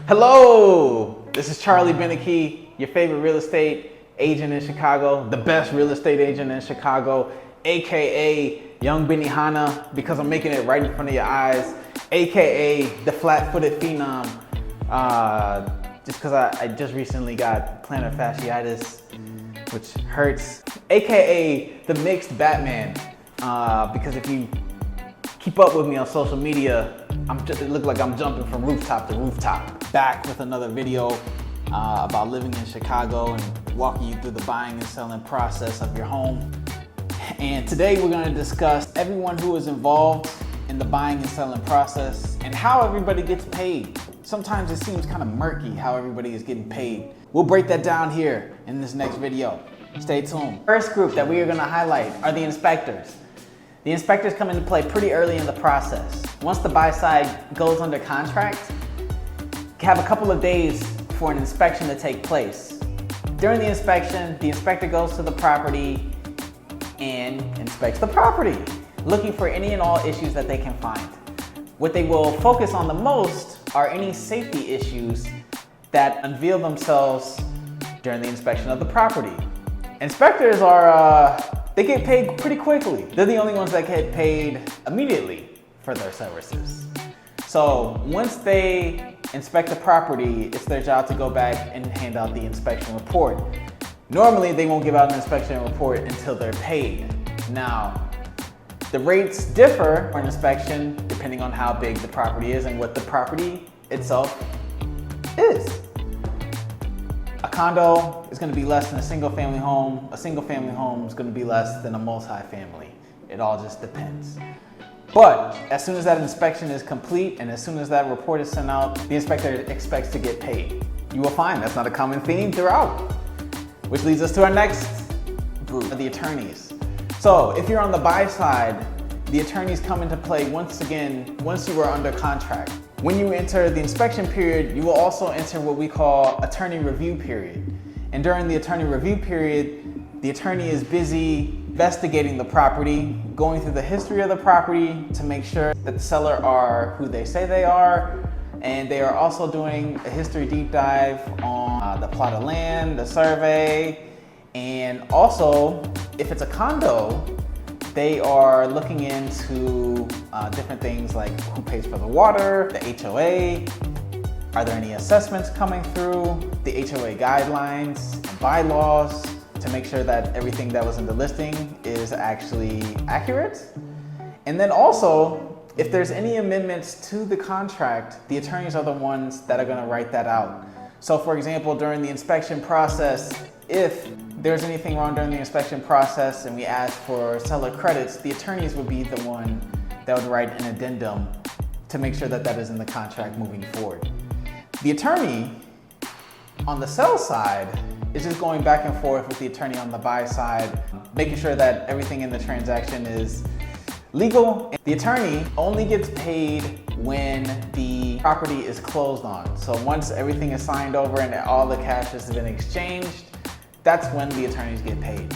Hello, this is Charlie Beneke, your favorite real estate agent in Chicago, the best real estate agent in Chicago, AKA Young Benihana, because I'm making it right in front of your eyes, AKA the flat-footed phenom, just because I just recently got plantar fasciitis, which hurts, AKA the mixed Batman, because if you keep up with me on social media, it looks like I'm jumping from rooftop to rooftop. Back with another video about living in Chicago and walking you through the buying and selling process of your home. And today we're going to discuss everyone who is involved in the buying and selling process and how everybody gets paid. Sometimes it seems kind of murky how everybody is getting paid. We'll break that down here in this next video. Stay tuned. First group that we are going to highlight are the inspectors. The inspectors come into play pretty early in the process. Once the buy side goes under contract, you have a couple of days for an inspection to take place. During the inspection, the inspector goes to the property and inspects the property, looking for any and all issues that they can find. What they will focus on the most are any safety issues that unveil themselves during the inspection of the property. Inspectors they get paid pretty quickly. They're the only ones that get paid immediately for their services. So once they inspect the property, it's their job to go back and hand out the inspection report. Normally, they won't give out an inspection report until they're paid. Now, the rates differ for an inspection depending on how big the property is and what the property itself is. A condo is going to be less than a single family home. A single family home is going to be less than a multi-family. It all just depends. But as soon as that inspection is complete and as soon as that report is sent out, the inspector expects to get paid. You will find that's not a common theme throughout, which leads us to our next group, the attorneys. So if you're on the buy side, the attorneys come into play once again once you are under contract. When you enter the inspection period, you will also enter what we call attorney review period. And during the attorney review period, the attorney is busy investigating the property, going through the history of the property to make sure that the seller are who they say they are. And they are also doing a history deep dive on the plot of land, the survey, and also if it's a condo, they are looking into different things like who pays for the water, the HOA, are there any assessments coming through, the HOA guidelines and bylaws to make sure that everything that was in the listing is actually accurate. And then also, if there's any amendments to the contract, the attorneys are the ones that are going to write that out. So for example, during the inspection process, if there's anything wrong during the inspection process and we ask for seller credits, the attorneys would be the one that would write an addendum to make sure that that is in the contract moving forward. The attorney on the sell side is just going back and forth with the attorney on the buy side, making sure that everything in the transaction is legal. The attorney only gets paid when the property is closed on. So once everything is signed over and all the cash has been exchanged, that's when the attorneys get paid.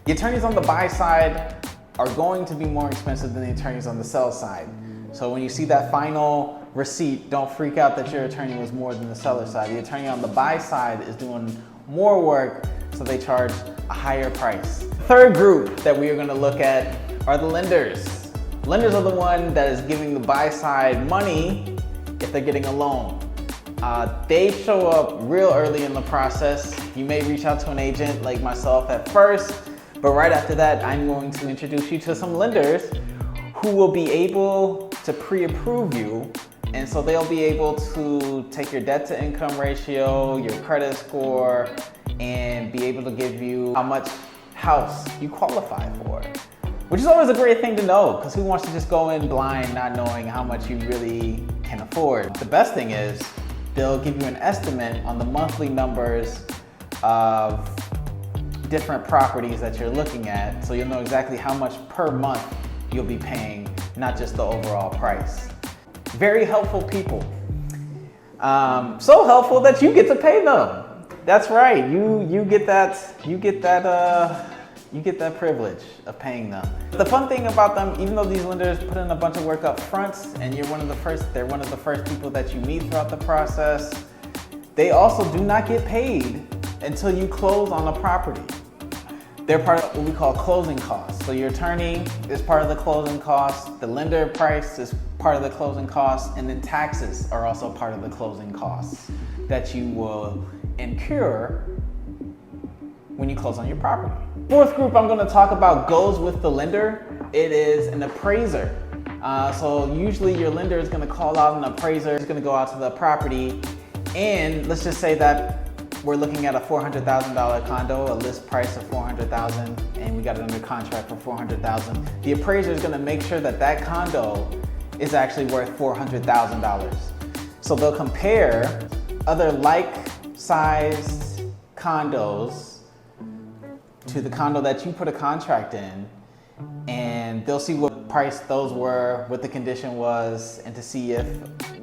The attorneys on the buy side are going to be more expensive than the attorneys on the sell side. So when you see that final receipt, don't freak out that your attorney was more than the seller side. The attorney on the buy side is doing more work, so they charge a higher price. Third group that we are going to look at are the lenders. Lenders are the one that is giving the buy side money if they're getting a loan. They show up real early in the process. You may reach out to an agent like myself at first, but right after that, I'm going to introduce you to some lenders who will be able to pre-approve you. And so they'll be able to take your debt to income ratio, your credit score, and be able to give you how much house you qualify for. Which is always a great thing to know, because who wants to just go in blind not knowing how much you really can afford? The best thing is they'll give you an estimate on the monthly numbers of different properties that you're looking at, so you'll know exactly how much per month you'll be paying, not just the overall price. Very helpful people. So helpful that you get to pay them. That's right. You get that you get that privilege of paying them. The fun thing about them, even though these lenders put in a bunch of work up front and they're one of the first people that you meet throughout the process, they also do not get paid until you close on a property. They're part of what we call closing costs. So your attorney is part of the closing costs, the lender price is part of the closing costs, and then taxes are also part of the closing costs that you will incur when you close on your property. Fourth group I'm gonna talk about goes with the lender. It is an appraiser. So usually your lender is gonna call out an appraiser, is gonna go out to the property, and let's just say that we're looking at a $400,000 condo, a list price of $400,000, and we got it under contract for $400,000. The appraiser is gonna make sure that that condo is actually worth $400,000. So they'll compare other like-sized condos to the condo that you put a contract in, and they'll see what price those were, what the condition was, and to see if,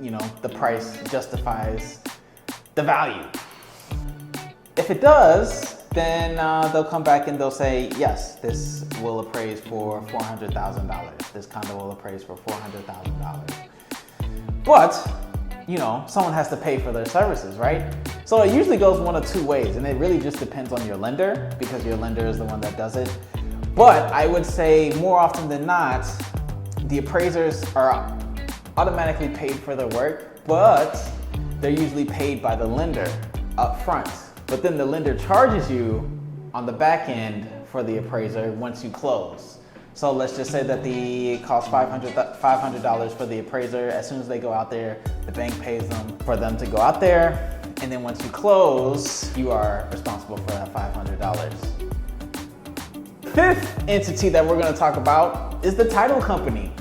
you know, the price justifies the value. If it does, then they'll come back and they'll say, yes, this will appraise for $400,000. This condo will appraise for $400,000. But, you know, someone has to pay for their services, right? So it usually goes one of two ways, and it really just depends on your lender, because your lender is the one that does it. But I would say more often than not, the appraisers are automatically paid for their work, but they're usually paid by the lender up front. But then the lender charges you on the back end for the appraiser once you close. So let's just say that it costs $500 for the appraiser. As soon as they go out there, the bank pays them for them to go out there. And then once you close, you are responsible for that $500. Fifth entity that we're gonna talk about is the title company.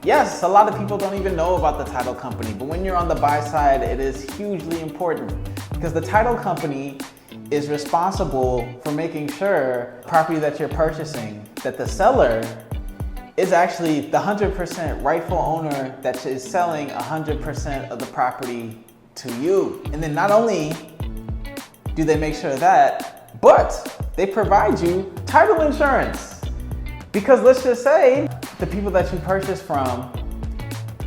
Yes, a lot of people don't even know about the title company, but when you're on the buy side, it is hugely important, because the title company is responsible for making sure the property that you're purchasing, that the seller is actually the 100% rightful owner that is selling 100% of the property to you. And then not only do they make sure of that, but they provide you title insurance. Because let's just say the people that you purchased from,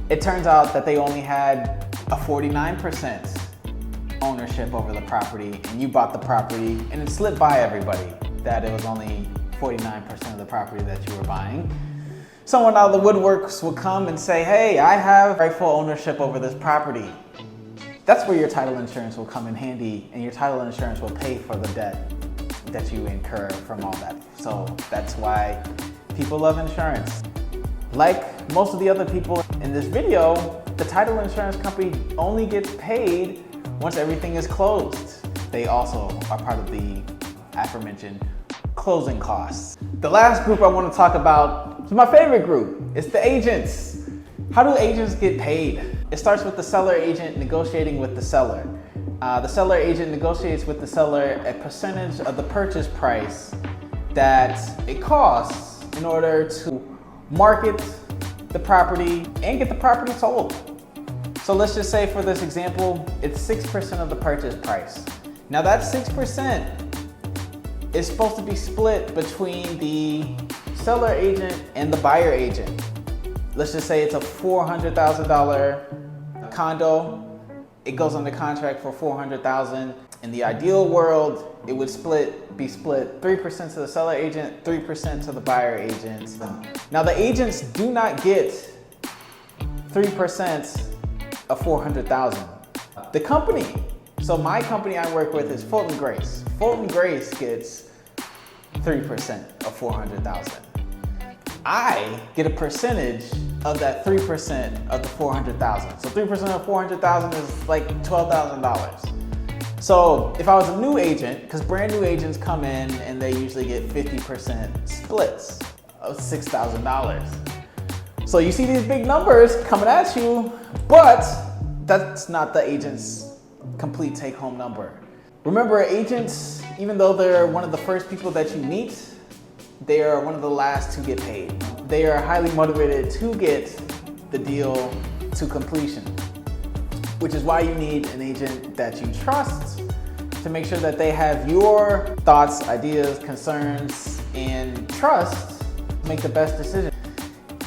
it turns out that they only had a 49% ownership over the property, and you bought the property and it slipped by everybody that it was only 49% of the property that you were buying. Someone out of the woodworks will come and say, hey, I have rightful ownership over this property. That's where your title insurance will come in handy, and your title insurance will pay for the debt that you incur from all that. So that's why people love insurance. Like most of the other people in this video, the title insurance company only gets paid once everything is closed. They also are part of the aforementioned closing costs. The last group I want to talk about is my favorite group. It's the agents. How do agents get paid? It starts with the seller agent negotiating with the seller. The seller agent negotiates with the seller a percentage of the purchase price that it costs in order to market the property and get the property sold. So let's just say for this example, it's 6% of the purchase price. Now that 6% is supposed to be split between the seller agent and the buyer agent. Let's just say it's a $400,000 condo. It goes under contract for $400,000. In the ideal world, it would be split 3% to the seller agent, 3% to the buyer agent. Now the agents do not get 3% of $400,000. The company, so my company I work with is Fulton Grace. Fulton Grace gets 3% of $400,000. I get a percentage of that 3% of the $400,000. So 3% of $400,000 is like $12,000. So if I was a new agent, because brand new agents come in and they usually get 50% splits of $6,000. So you see these big numbers coming at you, but that's not the agent's complete take-home number. Remember, agents, even though they're one of the first people that you meet, they are one of the last to get paid. They are highly motivated to get the deal to completion, which is why you need an agent that you trust to make sure that they have your thoughts, ideas, concerns, and trust to make the best decision.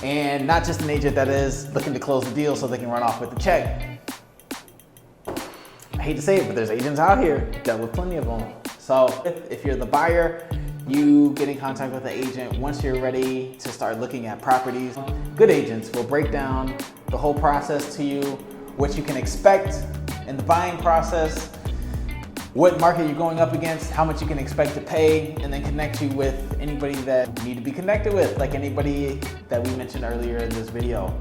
And not just an agent that is looking to close the deal so they can run off with the check. I hate to say it, but there's agents out here, dealt with plenty of them. So if you're the buyer, you get in contact with the agent once you're ready to start looking at properties. Good agents will break down the whole process to you, what you can expect in the buying process, what market you're going up against, how much you can expect to pay, and then connect you with anybody that you need to be connected with, like anybody that we mentioned earlier in this video.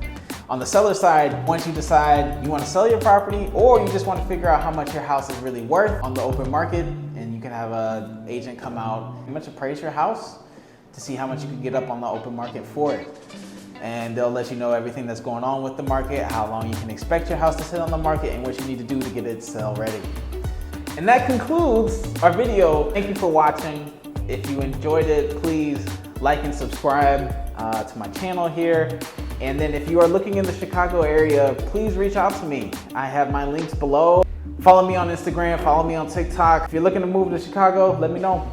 On the seller side, once you decide you want to sell your property or you just want to figure out how much your house is really worth on the open market, and you can have an agent come out and much appraise your house to see how much you can get up on the open market for it. And they'll let you know everything that's going on with the market, how long you can expect your house to sit on the market, and what you need to do to get it sell ready. And that concludes our video. Thank you for watching. If you enjoyed it, please like and subscribe to my channel here. And then if you are looking in the Chicago area, please reach out to me. I have my links below. Follow me on Instagram, follow me on TikTok. If you're looking to move to Chicago, let me know.